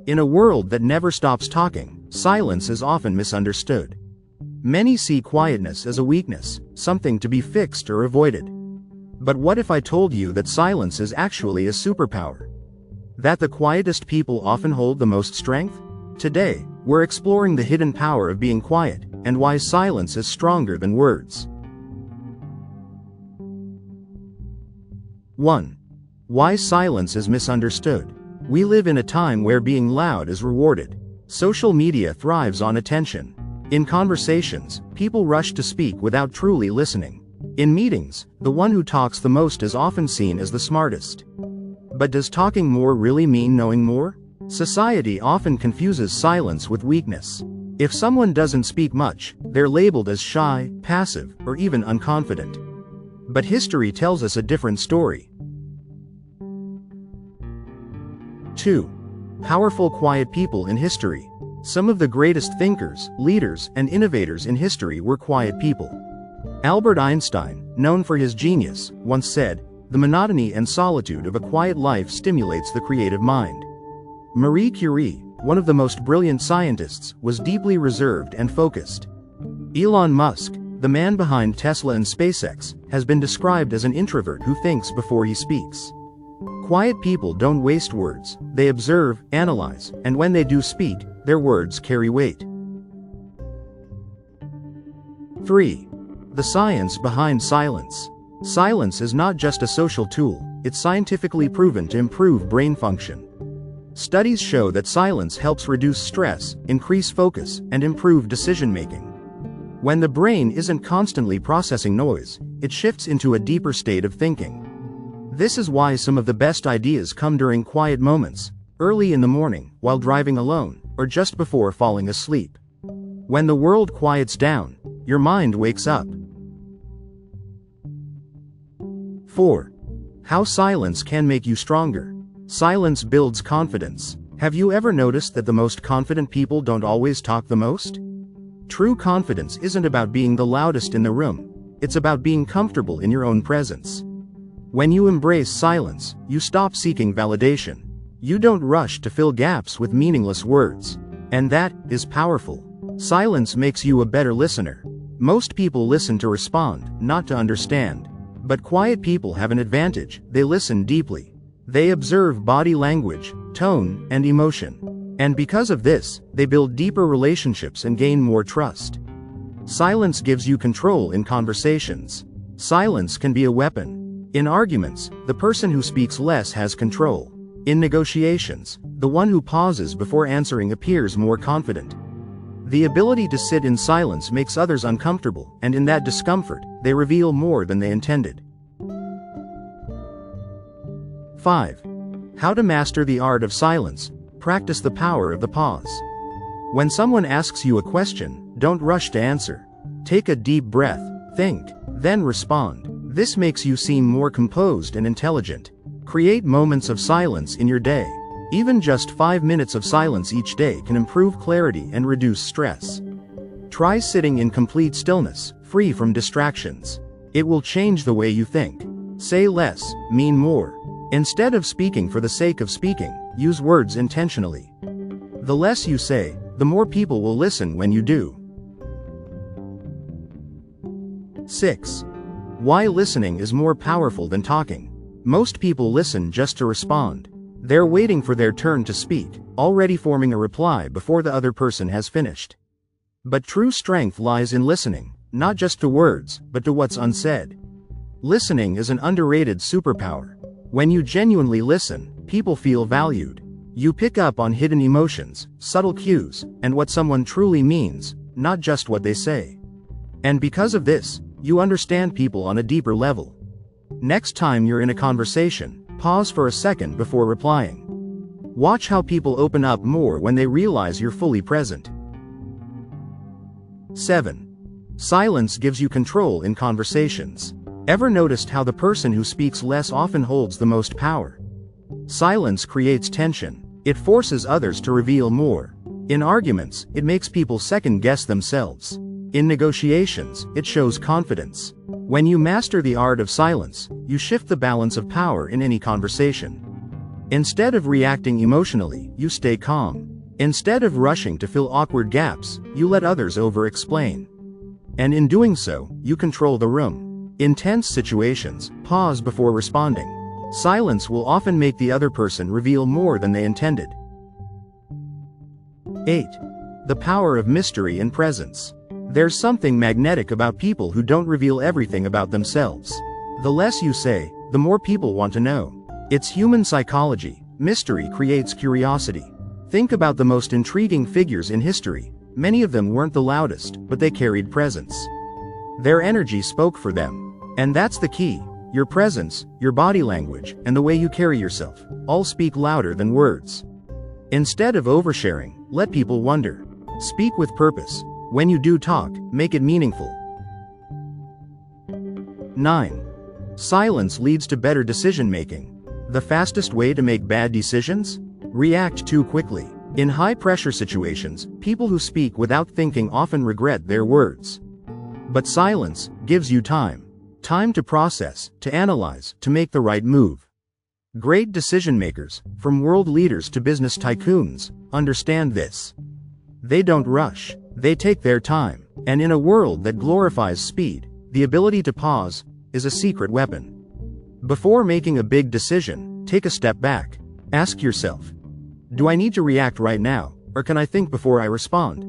In a world that never stops talking, silence is often misunderstood. Many see quietness as a weakness, something to be fixed or avoided. But what if I told you that silence is actually a superpower? That the quietest people often hold the most strength? Today, we're exploring the hidden power of being quiet, and why silence is stronger than words. 1. Why silence is misunderstood. We live in a time where being loud is rewarded. Social media thrives on attention. In conversations, people rush to speak without truly listening. In meetings, the one who talks the most is often seen as the smartest. But does talking more really mean knowing more? Society often confuses silence with weakness. If someone doesn't speak much, they're labeled as shy, passive, or even unconfident. But history tells us a different story. 2. Powerful quiet people in history. Some of the greatest thinkers, leaders, and innovators in history were quiet people. Albert Einstein, known for his genius, once said, "The monotony and solitude of a quiet life stimulates the creative mind." Marie Curie, one of the most brilliant scientists, was deeply reserved and focused. Elon Musk, the man behind Tesla and SpaceX, has been described as an introvert who thinks before he speaks. Quiet people don't waste words, they observe, analyze, and when they do speak, their words carry weight. 3. The science behind silence. Silence is not just a social tool, it's scientifically proven to improve brain function. Studies show that silence helps reduce stress, increase focus, and improve decision-making. When the brain isn't constantly processing noise, it shifts into a deeper state of thinking. This is why some of the best ideas come during quiet moments, early in the morning, while driving alone, or just before falling asleep. When the world quiets down, your mind wakes up. 4. How silence can make you stronger. Silence builds confidence. Have you ever noticed that the most confident people don't always talk the most? True confidence isn't about being the loudest in the room, it's about being comfortable in your own presence. When you embrace silence, you stop seeking validation. You don't rush to fill gaps with meaningless words. And that is powerful. Silence makes you a better listener. Most people listen to respond, not to understand. But quiet people have an advantage, they listen deeply. They observe body language, tone, and emotion. And because of this, they build deeper relationships and gain more trust. Silence gives you control in conversations. Silence can be a weapon. In arguments, the person who speaks less has control. In negotiations, the one who pauses before answering appears more confident. The ability to sit in silence makes others uncomfortable, and in that discomfort, they reveal more than they intended. 5. How to master the art of silence. Practice the power of the pause. When someone asks you a question, don't rush to answer. Take a deep breath, think, then respond. This makes you seem more composed and intelligent. Create moments of silence in your day. Even just 5 minutes of silence each day can improve clarity and reduce stress. Try sitting in complete stillness, free from distractions. It will change the way you think. Say less, mean more. Instead of speaking for the sake of speaking, use words intentionally. The less you say, the more people will listen when you do. 6. Why listening is more powerful than talking. Most people listen just to respond. They're waiting for their turn to speak, already forming a reply before the other person has finished. But true strength lies in listening, not just to words, but to what's unsaid. Listening is an underrated superpower. When you genuinely listen, people feel valued. You pick up on hidden emotions, subtle cues, and what someone truly means, not just what they say. And because of this, you understand people on a deeper level. Next time you're in a conversation, pause for a second before replying. Watch how people open up more when they realize you're fully present. 7. Silence gives you control in conversations. Ever noticed how the person who speaks less often holds the most power? Silence creates tension. It forces others to reveal more. In arguments, it makes people second-guess themselves. In negotiations, it shows confidence. When you master the art of silence, you shift the balance of power in any conversation. Instead of reacting emotionally, you stay calm. Instead of rushing to fill awkward gaps, you let others over-explain. And in doing so, you control the room. In tense situations, pause before responding. Silence will often make the other person reveal more than they intended. 8. The power of mystery and presence. There's something magnetic about people who don't reveal everything about themselves. The less you say, the more people want to know. It's human psychology. Mystery creates curiosity. Think about the most intriguing figures in history. Many of them weren't the loudest, but they carried presence. Their energy spoke for them. And that's the key. Your presence, your body language, and the way you carry yourself, all speak louder than words. Instead of oversharing, let people wonder. Speak with purpose. When you do talk, make it meaningful. 9. Silence leads to better decision-making. The fastest way to make bad decisions? React too quickly. In high-pressure situations, people who speak without thinking often regret their words. But silence gives you time. Time to process, to analyze, to make the right move. Great decision-makers, from world leaders to business tycoons, understand this. They don't rush. They take their time. And in a world that glorifies speed, the ability to pause is a secret weapon. Before making a big decision, take a step back. Ask yourself, do I need to react right now, or can I think before I respond?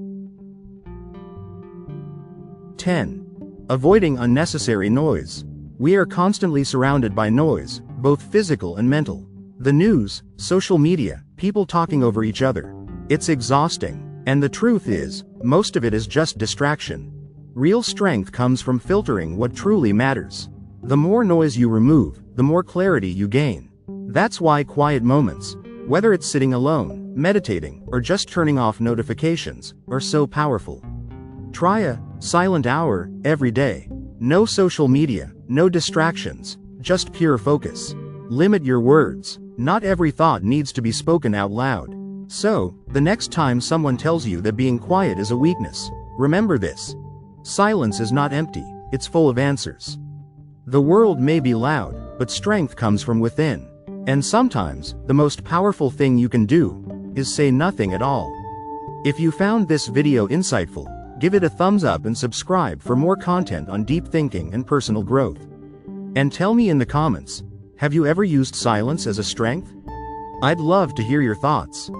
10. Avoiding unnecessary noise. We are constantly surrounded by noise, both physical and mental. The news, social media, people talking over each other. It's exhausting. And the truth is, most of it is just distraction. Real strength comes from filtering what truly matters. The more noise you remove, the more clarity you gain. That's why quiet moments, whether it's sitting alone, meditating, or just turning off notifications, are so powerful. Try a silent hour every day. No social media, no distractions, just pure focus. Limit your words. Not every thought needs to be spoken out loud. So, the next time someone tells you that being quiet is a weakness, remember this. Silence is not empty, it's full of answers. The world may be loud, but strength comes from within. And sometimes, the most powerful thing you can do is say nothing at all. If you found this video insightful, give it a thumbs up and subscribe for more content on deep thinking and personal growth. And tell me in the comments, have you ever used silence as a strength? I'd love to hear your thoughts.